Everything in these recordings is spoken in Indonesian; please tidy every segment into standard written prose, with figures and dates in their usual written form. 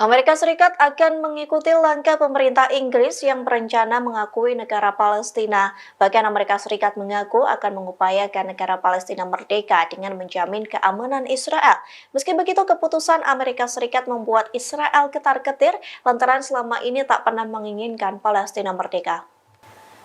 Amerika Serikat akan mengikuti langkah pemerintah Inggris yang berencana mengakui negara Palestina. Bahkan Amerika Serikat mengaku akan mengupayakan negara Palestina merdeka dengan menjamin keamanan Israel. Meski begitu, keputusan Amerika Serikat membuat Israel ketar-ketir lantaran selama ini tak pernah menginginkan Palestina merdeka.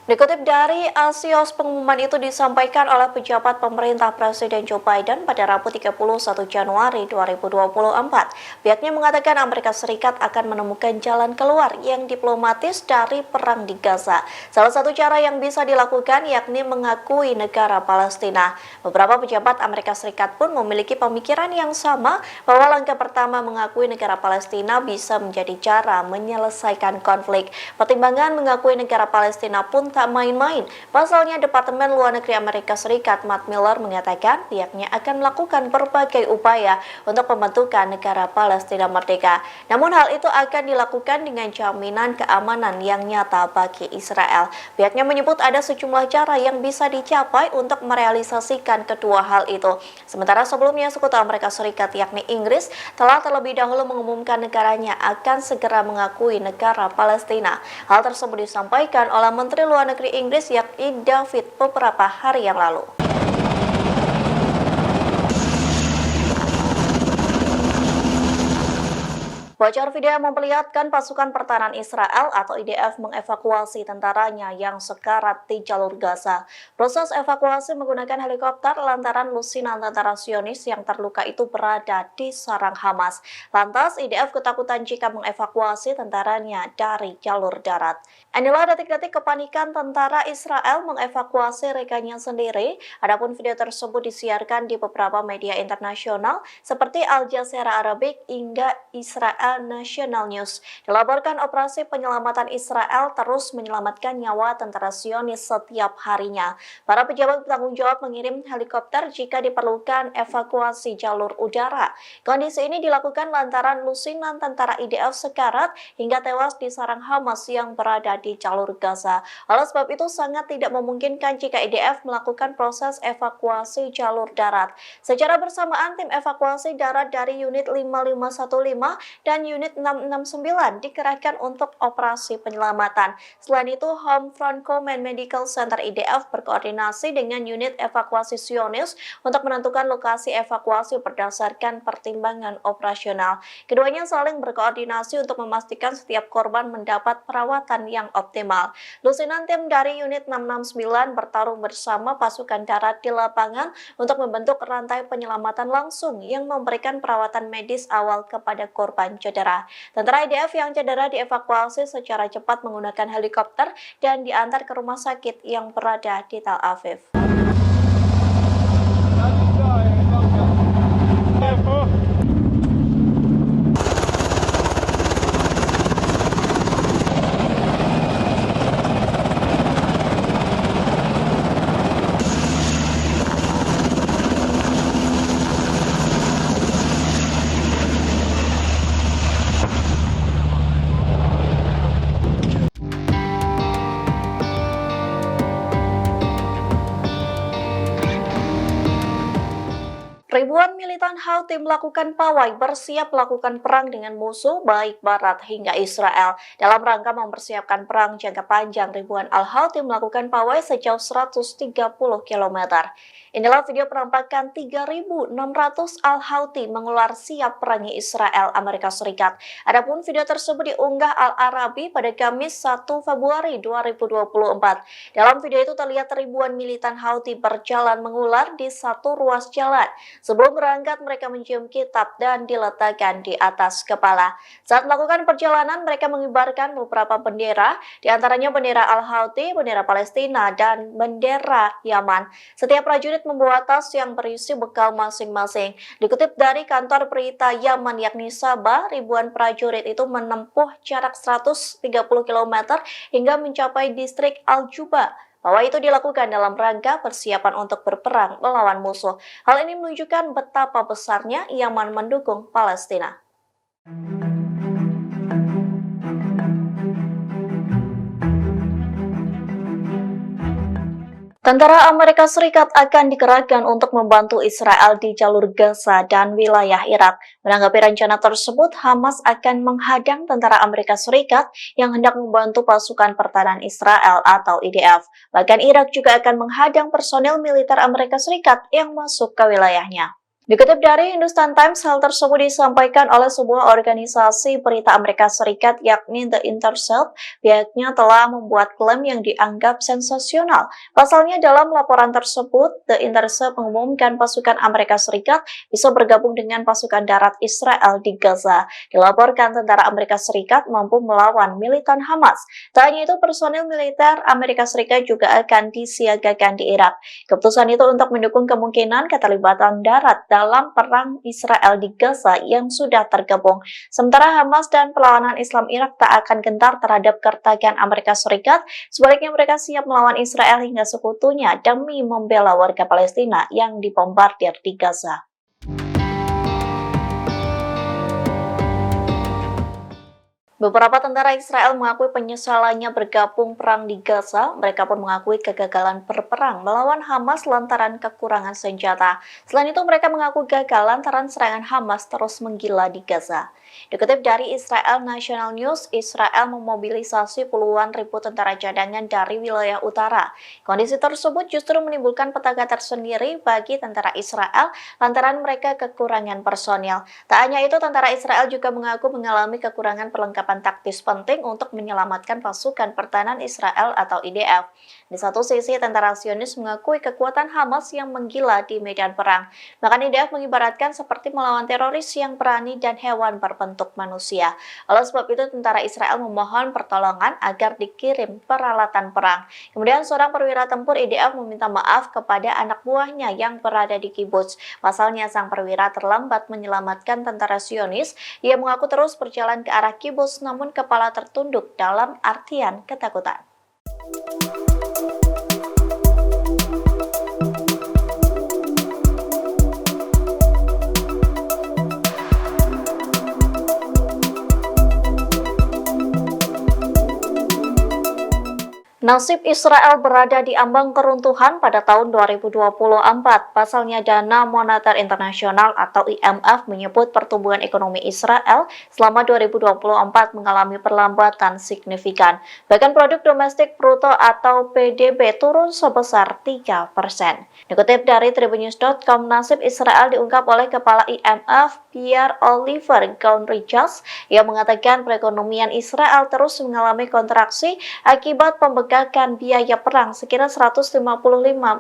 Dikutip dari Axios, pengumuman itu disampaikan oleh pejabat pemerintah Presiden Joe Biden pada Rabu 31 Januari 2024. Pihaknya mengatakan Amerika Serikat akan menemukan jalan keluar yang diplomatis dari perang di Gaza. Salah satu cara yang bisa dilakukan yakni mengakui negara Palestina. Beberapa pejabat Amerika Serikat pun memiliki pemikiran yang sama bahwa langkah pertama mengakui negara Palestina bisa menjadi cara menyelesaikan konflik. Pertimbangan mengakui negara Palestina pun tak main-main. Pasalnya, Departemen Luar Negeri Amerika Serikat Matt Miller mengatakan pihaknya akan melakukan berbagai upaya untuk pembentukan negara Palestina merdeka. Namun hal itu akan dilakukan dengan jaminan keamanan yang nyata bagi Israel. Pihaknya menyebut ada sejumlah cara yang bisa dicapai untuk merealisasikan kedua hal itu. Sementara sebelumnya Sekutu Amerika Serikat yakni Inggris telah terlebih dahulu mengumumkan negaranya akan segera mengakui negara Palestina. Hal tersebut disampaikan oleh Menteri Luar Negeri Inggris yakni David beberapa hari yang lalu. Bocor video yang memperlihatkan pasukan pertahanan Israel atau IDF mengevakuasi tentaranya yang sekarat di jalur Gaza. Proses evakuasi menggunakan helikopter lantaran lusinan tentara Zionis yang terluka itu berada di sarang Hamas. Lantas, IDF ketakutan jika mengevakuasi tentaranya dari jalur darat. Inilah detik-detik kepanikan tentara Israel mengevakuasi rekannya sendiri. Adapun video tersebut disiarkan di beberapa media internasional seperti Al Jazeera Arabic hingga Israel National News. Dilaporkan operasi penyelamatan Israel terus menyelamatkan nyawa tentara Zionis setiap harinya. Para pejabat bertanggung jawab mengirim helikopter jika diperlukan evakuasi jalur udara. Kondisi ini dilakukan lantaran lusinan tentara IDF sekarat hingga tewas di sarang Hamas yang berada di jalur Gaza. Oleh sebab itu sangat tidak memungkinkan jika IDF melakukan proses evakuasi jalur darat. Secara bersamaan, tim evakuasi darat dari unit 5515 dan unit 669 dikerahkan untuk operasi penyelamatan. Selain itu, Home Front Command Medical Center IDF berkoordinasi dengan unit evakuasi Zionis untuk menentukan lokasi evakuasi berdasarkan pertimbangan operasional. Keduanya saling berkoordinasi untuk memastikan setiap korban mendapat perawatan yang optimal. Lusinan tim dari unit 669 bertarung bersama pasukan darat di lapangan untuk membentuk rantai penyelamatan langsung yang memberikan perawatan medis awal kepada korban cedera. Tentara IDF yang cedera dievakuasi secara cepat menggunakan helikopter dan diantar ke rumah sakit yang berada di Tel Aviv. Ribuan militan Houthi melakukan pawai bersiap melakukan perang dengan musuh baik Barat hingga Israel. Dalam rangka mempersiapkan perang jangka panjang, ribuan Al-Houthi melakukan pawai sejauh 130 km. Inilah video penampakan 3.600 Al-Houthi mengular siap perangi Israel Amerika Serikat. Adapun video tersebut diunggah Al-Arabi pada Kamis 1 Februari 2024. Dalam video itu terlihat ribuan militan Houthi berjalan mengular di satu ruas jalan. Sebelum berangkat, mereka mencium kitab dan diletakkan di atas kepala. Saat melakukan perjalanan, mereka mengibarkan beberapa bendera, di antaranya bendera Al-Houthi, bendera Palestina, dan bendera Yaman. Setiap prajurit membawa tas yang berisi bekal masing-masing. Dikutip dari kantor berita Yaman yakni Sabah, ribuan prajurit itu menempuh jarak 130 km hingga mencapai distrik Al-Juba. Bahwa itu dilakukan dalam rangka persiapan untuk berperang melawan musuh. Hal ini menunjukkan betapa besarnya Yaman mendukung Palestina. Tentara Amerika Serikat akan dikerahkan untuk membantu Israel di jalur Gaza dan wilayah Irak. Menanggapi rencana tersebut, Hamas akan menghadang tentara Amerika Serikat yang hendak membantu pasukan pertahanan Israel atau IDF. Bahkan Irak juga akan menghadang personil militer Amerika Serikat yang masuk ke wilayahnya. Dikutip dari Hindustan Times, hal tersebut disampaikan oleh sebuah organisasi berita Amerika Serikat yakni The Intercept. Pihaknya telah membuat klaim yang dianggap sensasional. Pasalnya dalam laporan tersebut, The Intercept mengumumkan pasukan Amerika Serikat bisa bergabung dengan pasukan darat Israel di Gaza. Dilaporkan tentara Amerika Serikat mampu melawan militan Hamas. Tak hanya itu, personil militer Amerika Serikat juga akan disiagakan di Irak. Keputusan itu untuk mendukung kemungkinan keterlibatan darat dalam perang Israel di Gaza yang sudah tergabung. Sementara Hamas dan perlawanan Islam Irak tak akan gentar terhadap kertakan Amerika Serikat, sebaliknya mereka siap melawan Israel hingga sekutunya demi membela warga Palestina yang dibombardir di Gaza. Beberapa tentara Israel mengakui penyesalannya bergabung perang di Gaza. Mereka pun mengakui kegagalan berperang melawan Hamas lantaran kekurangan senjata. Selain itu, mereka mengaku gagal lantaran serangan Hamas terus menggila di Gaza. Dikutip dari Israel National News, Israel memobilisasi puluhan ribu tentara cadangan dari wilayah utara. Kondisi tersebut justru menimbulkan petaka tersendiri bagi tentara Israel lantaran mereka kekurangan personil. Tak hanya itu, tentara Israel juga mengaku mengalami kekurangan perlengkapan taktis penting untuk menyelamatkan pasukan pertahanan Israel atau IDF. Di satu sisi, tentara Zionis mengakui kekuatan Hamas yang menggila di medan perang. Bahkan IDF mengibaratkan seperti melawan teroris yang berani dan hewan berbentuk manusia. Oleh sebab itu, tentara Israel memohon pertolongan agar dikirim peralatan perang. Kemudian, seorang perwira tempur IDF meminta maaf kepada anak buahnya yang berada di kibuts. Pasalnya, sang perwira terlambat menyelamatkan tentara Zionis. Ia mengaku terus berjalan ke arah kibuts namun kepala tertunduk dalam artian ketakutan. Nasib Israel berada di ambang keruntuhan pada tahun 2024. Pasalnya Dana Moneter Internasional atau IMF menyebut pertumbuhan ekonomi Israel selama 2024 mengalami perlambatan signifikan. Bahkan produk domestik bruto atau PDB turun sebesar 3%. Dikutip dari Tribunnews.com, nasib Israel diungkap oleh Kepala IMF Pierre Oliver Gounricas yang mengatakan perekonomian Israel terus mengalami kontraksi akibat pembengkakan biaya perang sekira 155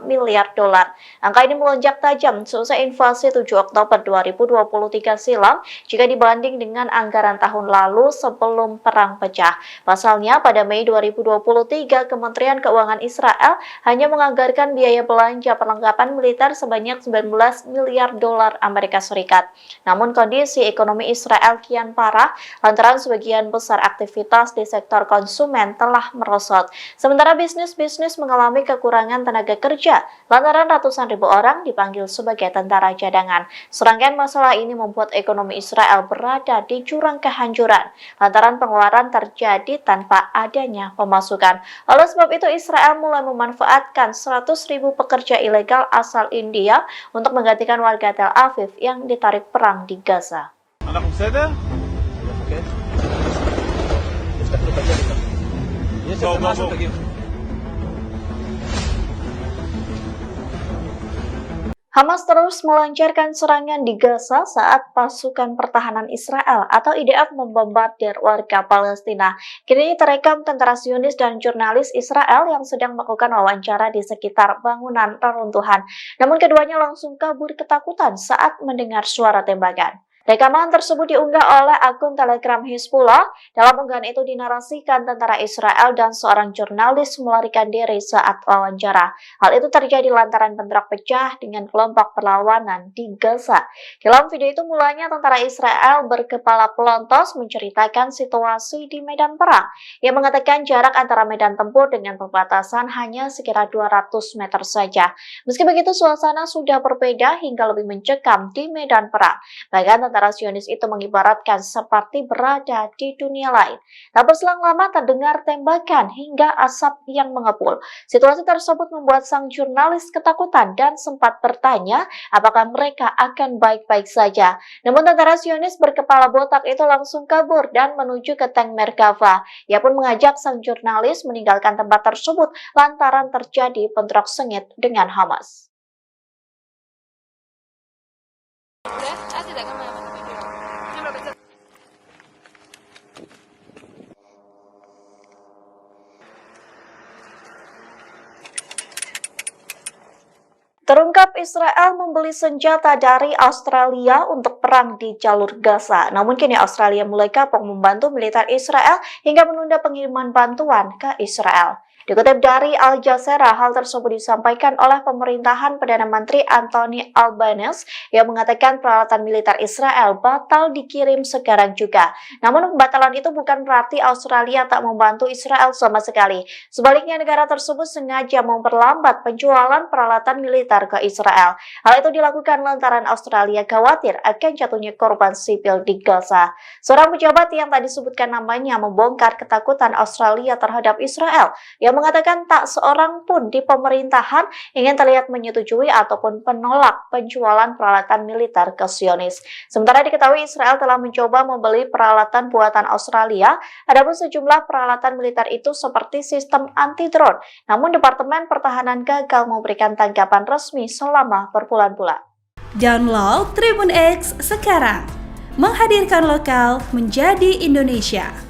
miliar dolar. Angka ini melonjak tajam seusai invasi 7 Oktober 2023 silam jika dibanding dengan anggaran tahun lalu sebelum perang pecah. Pasalnya, pada Mei 2023, Kementerian Keuangan Israel hanya menganggarkan biaya belanja perlengkapan militer sebanyak 19 miliar dolar Amerika Serikat. Namun kondisi ekonomi Israel kian parah lantaran sebagian besar aktivitas di sektor konsumen telah merosot. Sementara bisnis-bisnis mengalami kekurangan tenaga kerja lantaran ratusan ribu orang dipanggil sebagai tentara cadangan. Serangkaian masalah ini membuat ekonomi Israel berada di jurang kehancuran lantaran pengeluaran terjadi tanpa adanya pemasukan. Oleh sebab itu, Israel mulai memanfaatkan 100.000 pekerja ilegal asal India untuk menggantikan warga Tel Aviv yang ditarik perang di Gaza. Hamas terus melancarkan serangan di Gaza saat pasukan pertahanan Israel atau IDF membombardir warga Palestina. Kini terekam tentara Zionis dan jurnalis Israel yang sedang melakukan wawancara di sekitar bangunan reruntuhan. Namun keduanya langsung kabur ketakutan saat mendengar suara tembakan. Rekaman tersebut diunggah oleh akun Telegram Hizbullah. Dalam unggahan itu dinarasikan tentara Israel dan seorang jurnalis melarikan diri saat wawancara. Hal itu terjadi lantaran bentrok pecah dengan kelompok perlawanan di Gaza. Dalam video itu mulanya tentara Israel berkepala pelontos menceritakan situasi di medan perang. Ia mengatakan jarak antara medan tempur dengan perbatasan hanya sekira 200 meter saja. Meski begitu, suasana sudah berbeda hingga lebih mencekam di medan perang. Bahkan tentara Zionis itu mengibaratkan seperti berada di dunia lain. Tak berselang lama terdengar tembakan hingga asap yang mengepul. Situasi tersebut membuat sang jurnalis ketakutan dan sempat bertanya apakah mereka akan baik-baik saja. Namun tentara Zionis berkepala botak itu langsung kabur dan menuju ke tank Merkava. Ia pun mengajak sang jurnalis meninggalkan tempat tersebut lantaran terjadi bentrok sengit dengan Hamas. Terungkap Israel membeli senjata dari Australia untuk perang di jalur Gaza. Namun kini Australia mulai kapok membantu militer Israel hingga menunda pengiriman bantuan ke Israel. Dikutip dari Al Jazeera, hal tersebut disampaikan oleh pemerintahan Perdana Menteri Anthony Albanese yang mengatakan peralatan militer Israel batal dikirim sekarang juga. Namun pembatalan itu bukan berarti Australia tak membantu Israel sama sekali. Sebaliknya negara tersebut sengaja memperlambat penjualan peralatan militer ke Israel. Hal itu dilakukan lantaran Australia khawatir akan jatuhnya korban sipil di Gaza. Seorang pejabat yang tak disebutkan namanya membongkar ketakutan Australia terhadap Israel yang mengatakan tak seorang pun di pemerintahan ingin terlihat menyetujui ataupun menolak penjualan peralatan militer ke Zionis. Sementara diketahui Israel telah mencoba membeli peralatan buatan Australia, adapun sejumlah peralatan militer itu seperti sistem anti-drone. Namun Departemen Pertahanan gagal memberikan tanggapan resmi selama berbulan-bulan. Download Tribun X sekarang, menghadirkan lokal menjadi Indonesia.